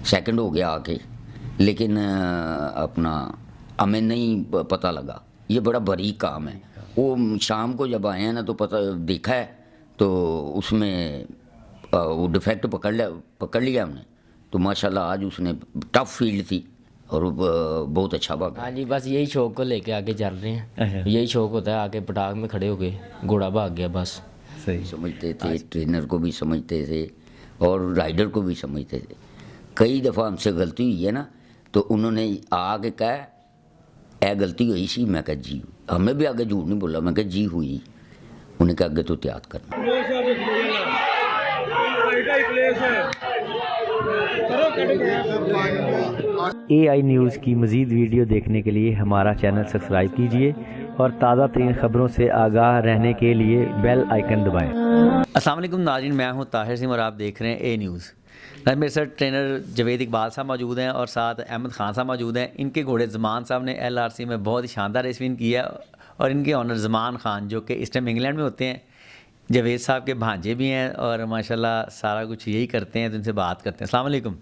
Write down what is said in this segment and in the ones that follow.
Second हो गया आके, लेकिन अपना हमें नहीं पता लगा। ये बड़ा बारीक काम है। वो शाम को जब आए हैं ना तो पता देखा है तो उसमें वो डिफेक्ट पकड़ लिया हमने। तो माशाल्लाह आज उसने टफ फील्ड थी और बहुत अच्छा भागा। हाँ जी, बस यही शौक को लेके आगे चल रहे हैं। यही शौक होता है, आगे पटाख में खड़े हो गए, घोड़ा भाग गया बस। सही। समझते थे, ट्रेनर को भी समझते थे और राइडर को भी समझते थे। कई दफ़ा हमसे गलती हुई है ना तो उन्होंने आके कहा ए गलती हुई सी, मैं कहा जी। हमें भी आगे झूठ नहीं बोला, मैं कहा जी हुई। उन्हें कहा आगे तो त्याग करना। AI न्यूज़ की मज़ीद वीडियो देखने के लिए हमारा चैनल सब्सक्राइब कीजिए और ताज़ा तरीन ख़बरों से आगाह रहने के लिए बेल आइकन दबाएं। अस्सलाम वालेकुम नाज़रीन, मैं हूं ताहिर सिंह और आप देख रहे हैं A न्यूज़। मेरे साथ ट्रेनर जवेद इकबाल साहब मौजूद हैं और साथ अहमद ख़ान साहब मौजूद हैं। इनके घोड़े ज़मान साहब ने LRC में बहुत ही शानदार रेस विन किया और इनके ऑनर ज़मान ख़ान जो कि इस टाइम इंग्लैंड में होते हैं, जवेद साहब के भांजे भी हैं और माशाल्लाह सारा कुछ यही करते हैं। तो इनसे बात करते हैं। अस्सलाम वालेकुम।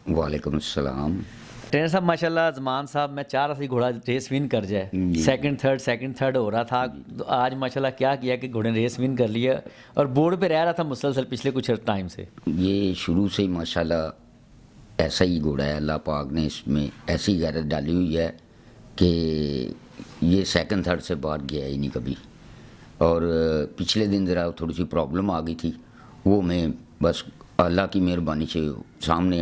वालेकुम अस्सलाम। ट्रेनर साहब माशाल्लाह ज़मान साहब, मैं चाह रहा था घोड़ा रेस विन कर जाए, सेकंड थर्ड हो रहा था। तो आज माशाल्लाह क्या किया कि घोड़े ने रेस विन कर लिया और बोर्ड पे रह रहा था मुसलसल पिछले कुछ टाइम से। ये शुरू से ही माशाल्लाह ऐसा ही घोड़ा है। अल्लाह पाक ने इसमें ऐसी गैरत डाली हुई है कि ये सेकंड थर्ड से बाहर गया ही नहीं कभी। और पिछले दिन ज़रा थोड़ी सी प्रॉब्लम आ गई थी, वो मैं बस अल्लाह की मेहरबानी से सामने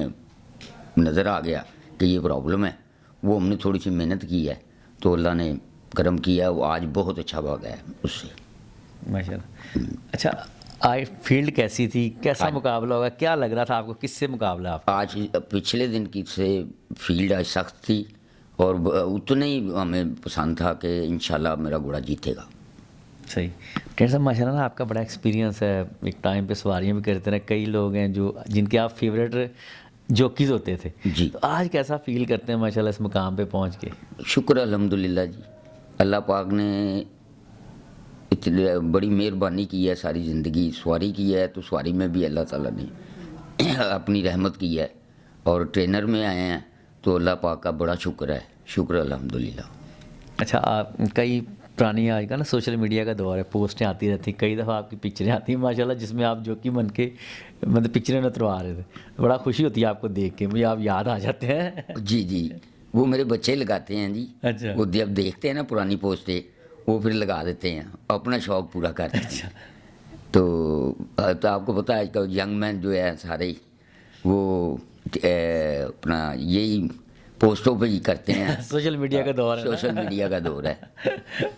नज़र आ गया कि ये प्रॉब्लम है। वो हमने थोड़ी सी मेहनत की है तो अल्लाह ने करम किया, वो आज बहुत अच्छा भागा है उससे माशाल्लाह। अच्छा, आज फील्ड कैसी थी, कैसा मुकाबला होगा, क्या लग रहा था आपको, किससे मुकाबला आपका? आज पिछले दिन की से फील्ड आज सख्त थी और उतने ही हमें पसंद था कि इंशाल्लाह मेरा घोड़ा जीतेगा। सही। ट्रेनर साहब माशाल्लाह आपका बड़ा एक्सपीरियंस है, एक टाइम पे सवारियाँ भी करते रहे, कई लोग हैं जो जिनके आप फेवरेट जॉकीज होते थे जी। तो आज कैसा फील करते हैं माशाल्लाह इस मुकाम पे पहुंच के? शुक्र अल्हम्दुलिल्लाह जी, अल्लाह पाक ने इतनी बड़ी मेहरबानी की है। सारी ज़िंदगी सवारी की है तो सवारी में भी अल्लाह ताला ने अपनी रहमत की है और ट्रेनर में आए हैं तो अल्लाह पाक का बड़ा शुक्र है। शुक्र अल्हम्दुलिल्लाह। अच्छा, आप कई पुरानी आज का ना सोशल मीडिया का दौर है, पोस्टें आती रहती, कई दफ़ा आपकी पिक्चरें आती हैं माशाल्लाह जिसमें आप जोकी बन के मतलब पिक्चरें उतरवा रहे थे। बड़ा खुशी होती है आपको देख के, मुझे आप याद आ जाते हैं। जी जी, वो मेरे बच्चे लगाते हैं जी। अच्छा। वो जब देखते हैं ना पुरानी पोस्टें वो फिर लगा देते हैं, अपना शौक़ पूरा करते हैं। अच्छा। तो आपको पता है आजकल यंग मैन जो है सारे वो अपना यही पोस्टों पे ही करते हैं। सोशल मीडिया का दौर है ना? सोशल मीडिया का दौर है।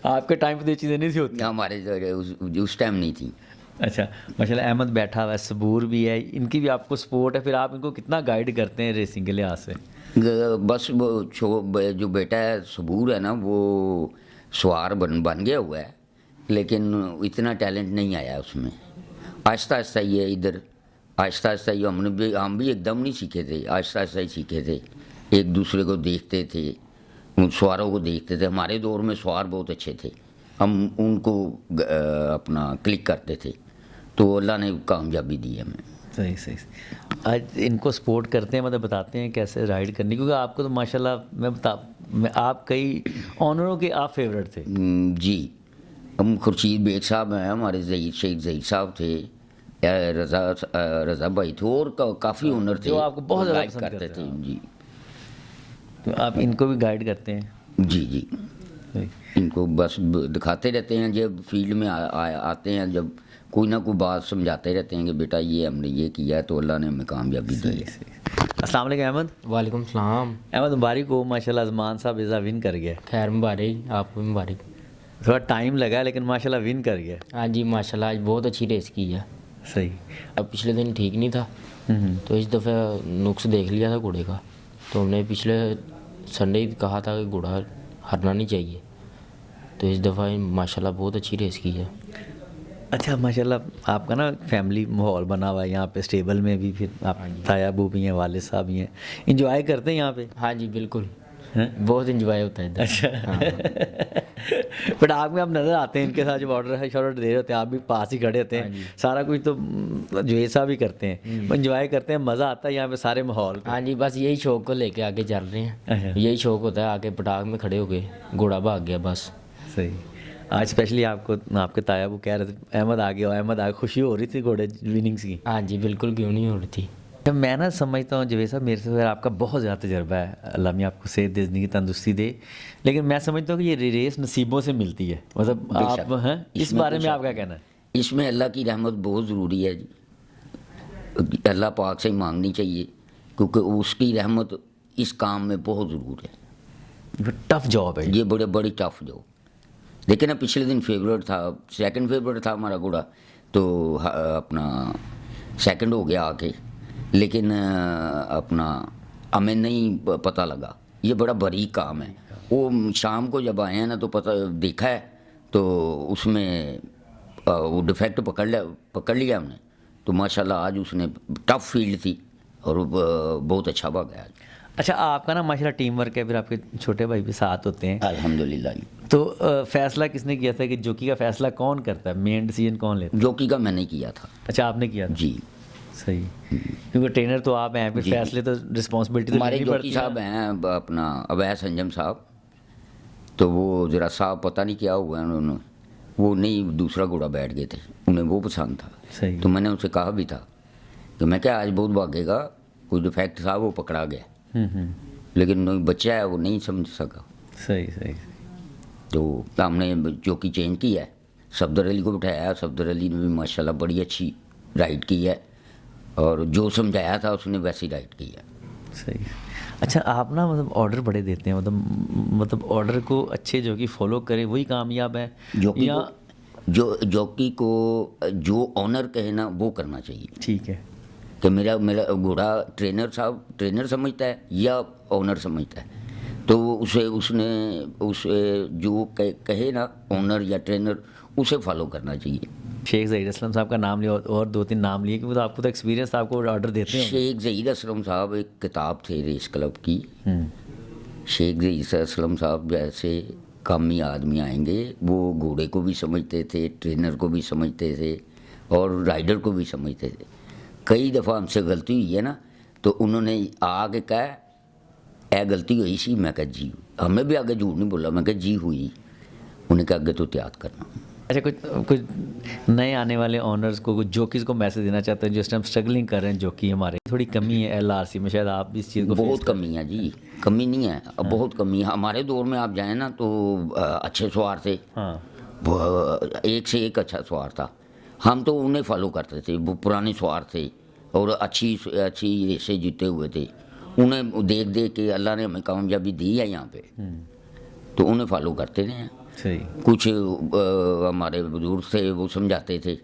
आपके टाइम पे तो ये चीज़ें नहीं सी होती। हमारे उस टाइम नहीं थी। अच्छा माशाल्लाह, अहमद बैठा हुआ है, सबूर भी है, इनकी भी आपको सपोर्ट है, फिर आप इनको कितना गाइड करते हैं रेसिंग के लिहाज से? बस वो जो बेटा है सबूर है ना, वो सवार बन गया हुआ है लेकिन इतना टैलेंट नहीं आया उसमें। आहिस्ता आहिस्ता ही है इधर, आहिस्ता आहिस्ता ही हम भी एकदम नहीं सीखे थे, आहिस्ता आहिस्ता ही सीखे थे। एक दूसरे को देखते थे, उन सवारों को देखते थे। हमारे दौर में सवार बहुत अच्छे थे, हम उनको अपना क्लिक करते थे तो अल्लाह ने कामयाबी दी हमें। सही सही। आज इनको सपोर्ट करते हैं, मतलब बताते हैं कैसे राइड करनी, क्योंकि आपको तो माशाल्लाह मैं आप कई ऑनरों के आप फेवरेट थे। जी, हम खुर्शीद बेग साहब हैं, हमारे शेख ज़हीर साहब थे, रज़ा भाई थे और काफ़ी ऑनर थे जो आपको बहुत ज़्यादा लाइक पसंद करते थे। जी तो आप इनको भी गाइड करते हैं? जी जी, इनको बस दिखाते रहते हैं जब फील्ड में आते हैं, जब कोई ना कोई बात समझाते रहते हैं कि बेटा ये हमने ये किया तो अल्लाह ने हमें कामयाबी दी है। अस्सलाम वालेकुम अहमद। वालेकुम सलाम। अहमद मुबारक हो, माशाल्लाह ज़मान साहब इज़ा विन कर गया। खैर मुबारक, आपको भी मुबारक। थोड़ा टाइम लगा लेकिन माशाल्लाह विन कर गया। हाँ जी माशाल्लाह, आज बहुत अच्छी रेस की है। सही। अब पिछले दिन ठीक नहीं था तो इस दफ़े नुक्स देख लिया था घोड़े का, तो हमने पिछले संडे ही कहा था कि घोड़ा हारना नहीं चाहिए, तो इस दफ़ा माशाल्लाह बहुत अच्छी रेस की है। अच्छा माशाल्लाह, आपका ना फैमिली माहौल बना हुआ है यहाँ पे, स्टेबल में भी, फिर आप ताया अबू भी हैं, वालिद साहब भी हैं, इंजॉय करते हैं यहाँ पे? हाँ जी बिल्कुल, हैं? बहुत इंजॉय होता है इधर। अच्छा। हाँ। बट आप में आप नज़र आते हैं इनके साथ जब ऑर्डर शॉर्डर दे रहे होते हैं, आप भी पास ही खड़े होते हैं, सारा कुछ तो जो ऐसा भी करते हैं, इंजॉय करते हैं, मज़ा आता है यहाँ पे सारे माहौल पे। हाँ जी, बस यही शौक को लेके आगे चल रहे अच्छा। हैं। यही शौक होता है, आके पटाख में खड़े हो गए, घोड़ा भाग गया बस। सही। आज स्पेशली आपको आपके ताया वो कह रहे थे अहमद आ गया, अहमद आ, खुशी हो रही थी घोड़े विनिंग्स की? हाँ जी, बिल्कुल क्यों नहीं हो रही थी। मैं ना समझता हूँ जवेद साहब, मेरे से आपका बहुत ज़्यादा तजर्बा है, अल्लाह मियाँ आपको सेहत दे, ज़िंदगी तंदुरुस्ती दे, लेकिन मैं समझता हूँ कि ये रेस नसीबों से मिलती है, मतलब आप हैं इस इसमें बारे में कुछ आप क्या कहना है? इसमें अल्लाह की रहमत बहुत ज़रूरी है जी, अल्लाह पाक से ही मांगनी चाहिए, क्योंकि उसकी रहमत इस काम में बहुत ज़रूर है। टफ जॉब है ये बड़ी टफ जॉब। देखिए ना, पिछले दिन फेवरेट था, सेकंड फेवरेट था हमारा घोड़ा, तो अपना सेकंड हो गया आके, लेकिन अपना हमें नहीं पता लगा। ये बड़ा बारीक काम है। वो शाम को जब आए हैं ना तो पता देखा है, तो उसमें वो डिफेक्ट पकड़ लिया हमने, तो माशाल्लाह आज उसने टफ फील्ड थी और बहुत अच्छा भागा आज। अच्छा, आपका ना माशाल्लाह टीम वर्क है, फिर आपके छोटे भाई भी साथ होते हैं, अल्हम्दुलिल्लाह। तो फैसला किसने किया था कि जॉकी का फैसला कौन करता है, मेन डिसीजन कौन लेता है? जॉकी का मैंने किया था। अच्छा, आपने किया था? जी। सही, क्योंकि ट्रेनर तो आप हैं, फिर जी, फैसले तो रिस्पॉन्सिबिलिटी तो हमारे लेनी पड़ती जॉकी है। साहब हैं अपना अवैस अंजम साहब, तो वो ज़रा साहब पता नहीं क्या हुआ उन्होंने, वो नहीं दूसरा घोड़ा बैठ गए थे, उन्हें वो पसंद था। सही। तो मैंने उनसे कहा भी था कि मैं क्या आज बहुत भागेगा, कोई डिफेक्ट था वो पकड़ा गया, लेकिन बच्चा है वो नहीं समझ सका। सही सही। तो हमने चौकी चेंज की है, सफदर अली को बिठाया, सफदर अली ने भी माशाल्लाह बड़ी अच्छी राइड की है, और जो समझाया था उसने वैसी राइड की है। सही। अच्छा, आप ना मतलब ऑर्डर बड़े देते हैं, मतलब ऑर्डर को अच्छे जो कि फॉलो करे वही कामयाब है, जॉकी या को जॉकी को जो ऑनर कहे ना वो करना चाहिए, ठीक है कि मेरा घोड़ा ट्रेनर समझता है या ऑनर समझता है, तो उसे जो कहे ना ऑनर या ट्रेनर, उसे फॉलो करना चाहिए। शेख ज़हीर असलम साहब का नाम लिया और 2-3 नाम लिए, क्योंकि तो आपको तो एक्सपीरियंस था, आपको ऑर्डर देते हैं। शेख ज़हीर असलम साहब एक किताब थे रेस क्लब की, शेख ज़हीर असलम साहब जैसे कामी आदमी आएंगे, वो घोड़े को भी समझते थे, ट्रेनर को भी समझते थे, और राइडर को भी समझते थे। कई दफ़ा हमसे गलती हुई है ना, तो उन्होंने आके कहा ए गलती हुई सी, मैं कहा जी, हमें भी आगे झूठ नहीं बोला, मैं कहा जी हुई, उन्हें कहा आगे तो त्याग करना। अच्छा, कुछ नए आने वाले ऑनर्स को, कुछ जोकीज़ को मैसेज देना चाहते हैं जो इस टाइम स्ट्रगलिंग कर रहे हैं, जोकी हमारे थोड़ी कमी है LRC में, शायद आप इस चीज़ को बहुत कमी है जी, कमी नहीं है, अब बहुत कमी है। हमारे दौर में आप जाएँ ना तो अच्छे सवार थे, हाँ एक से एक अच्छा सवार था, हम तो उन्हें फॉलो करते थे, वो पुराने सवार थे और अच्छी रेसें जीते हुए थे, उन्हें देख देख के अल्लाह ने हमें कामयाबी दी है यहाँ पे, तो उन्हें फॉलो करते रहे हैं। सही। कुछ हमारे बुजुर्ग थे वो समझाते थे,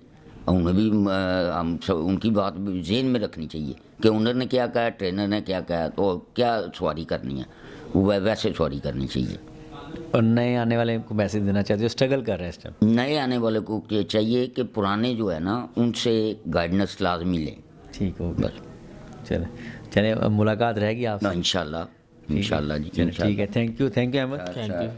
उन्हें भी हम सब उनकी बात भी ज़हन में रखनी चाहिए कि ओनर ने क्या कहा, ट्रेनर ने क्या कहा, तो क्या सवारी करनी है, वो वैसे सवारी करनी चाहिए। और नए आने वाले को मैसेज देना चाहते हो, स्ट्रगल कर रहे हैं इस टाइम? नए आने वाले को चाहिए कि पुराने जो है ना उनसे गाइडेंस लाजमी लें। ठीक हो बस। चले मुलाकात रहेगी आपसे इंशाल्लाह जी, ठीक है। Thank you Ahmad. Thank you.